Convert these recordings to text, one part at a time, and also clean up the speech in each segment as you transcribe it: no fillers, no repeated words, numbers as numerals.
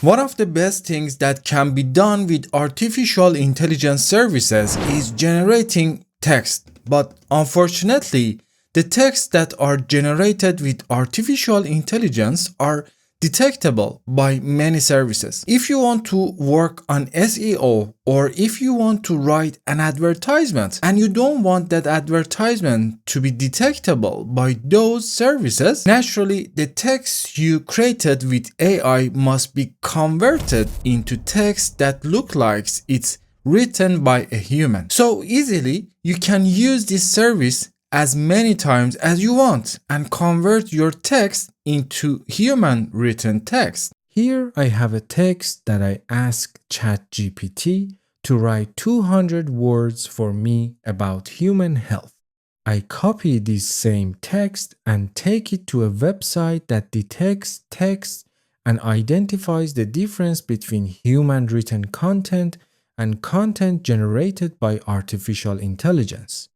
One of the best things that can be done with artificial intelligence services is generating text. But unfortunately, the texts that are generated with artificial intelligence are detectable by many services. If you want to work on SEO or if you want to write an advertisement and you don't want that advertisement to be detectable by those services, naturally the text you created with AI must be converted into text that look like it's written by a human. So easily you can use this service as many times as you want and convert your text into human written text. Here I have a text that I asked ChatGPT to write 200 words for me about human health. I copy this same text and take it to a website that detects text and identifies the difference between human written content and content generated by artificial intelligence.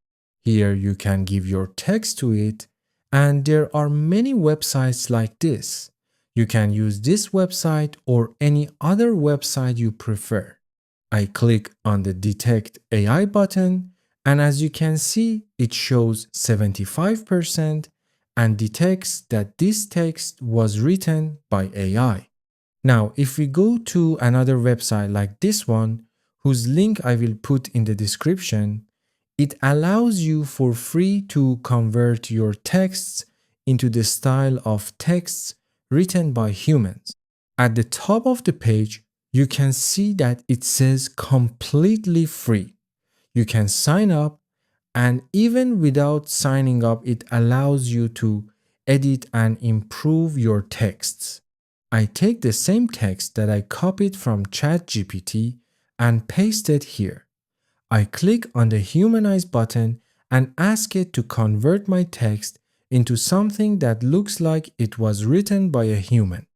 Here you can give your text to it, and there are many websites like this. You can use this website or any other website you prefer. I click on the Detect AI button, and as you can see, it shows 75% and detects that this text was written by AI. Now, if we go to another website like this one, whose link I will put in the description, it allows you for free to convert your texts into the style of texts written by humans. At the top of the page, you can see that it says completely free. You can sign up, and even without signing up, it allows you to edit and improve your texts. I take the same text that I copied from ChatGPT and paste it here. I click on the humanize button and ask it to convert my text into something that looks like it was written by a human.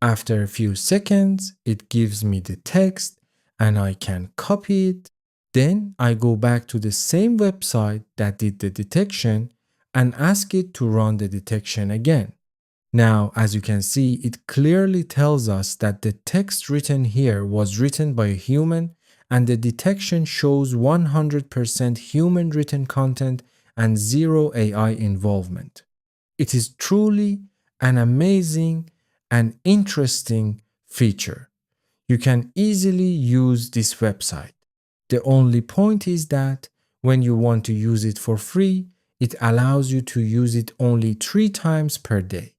After a few seconds, it gives me the text and I can copy it. Then I go back to the same website that did the detection and ask it to run the detection again. Now, as you can see, it clearly tells us that the text written here was written by a human, and the detection shows 100% human written content and zero AI involvement. It is truly an amazing and interesting feature. You can easily use this website. The only point is that when you want to use it for free, it allows you to use it only 3 times per day.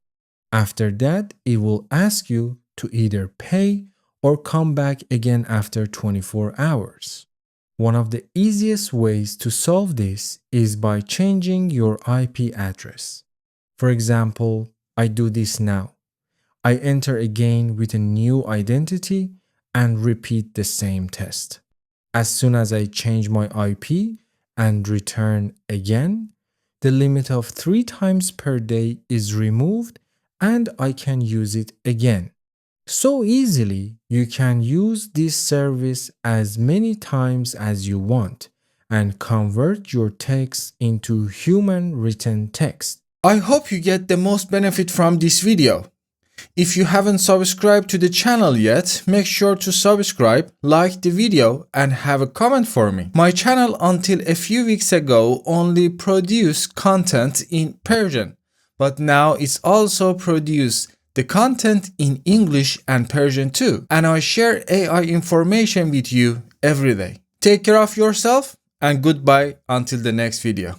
After that, it will ask you to either pay or come back again after 24 hours. One of the easiest ways to solve this is by changing your IP address. For example, I do this now. I enter again with a new identity and repeat the same test. As soon as I change my IP and return again, the limit of 3 times per day is removed and I can use it again. So easily, you can use this service as many times as you want and convert your text into human written text. I hope you get the most benefit from this video. If you haven't subscribed to the channel yet, make sure to subscribe, like the video, and have a comment for me. My channel until a few weeks ago only produced content in Persian, but now it's also produced the content in English and Persian too, and I share AI information with you every day. Take care of yourself and goodbye until the next video.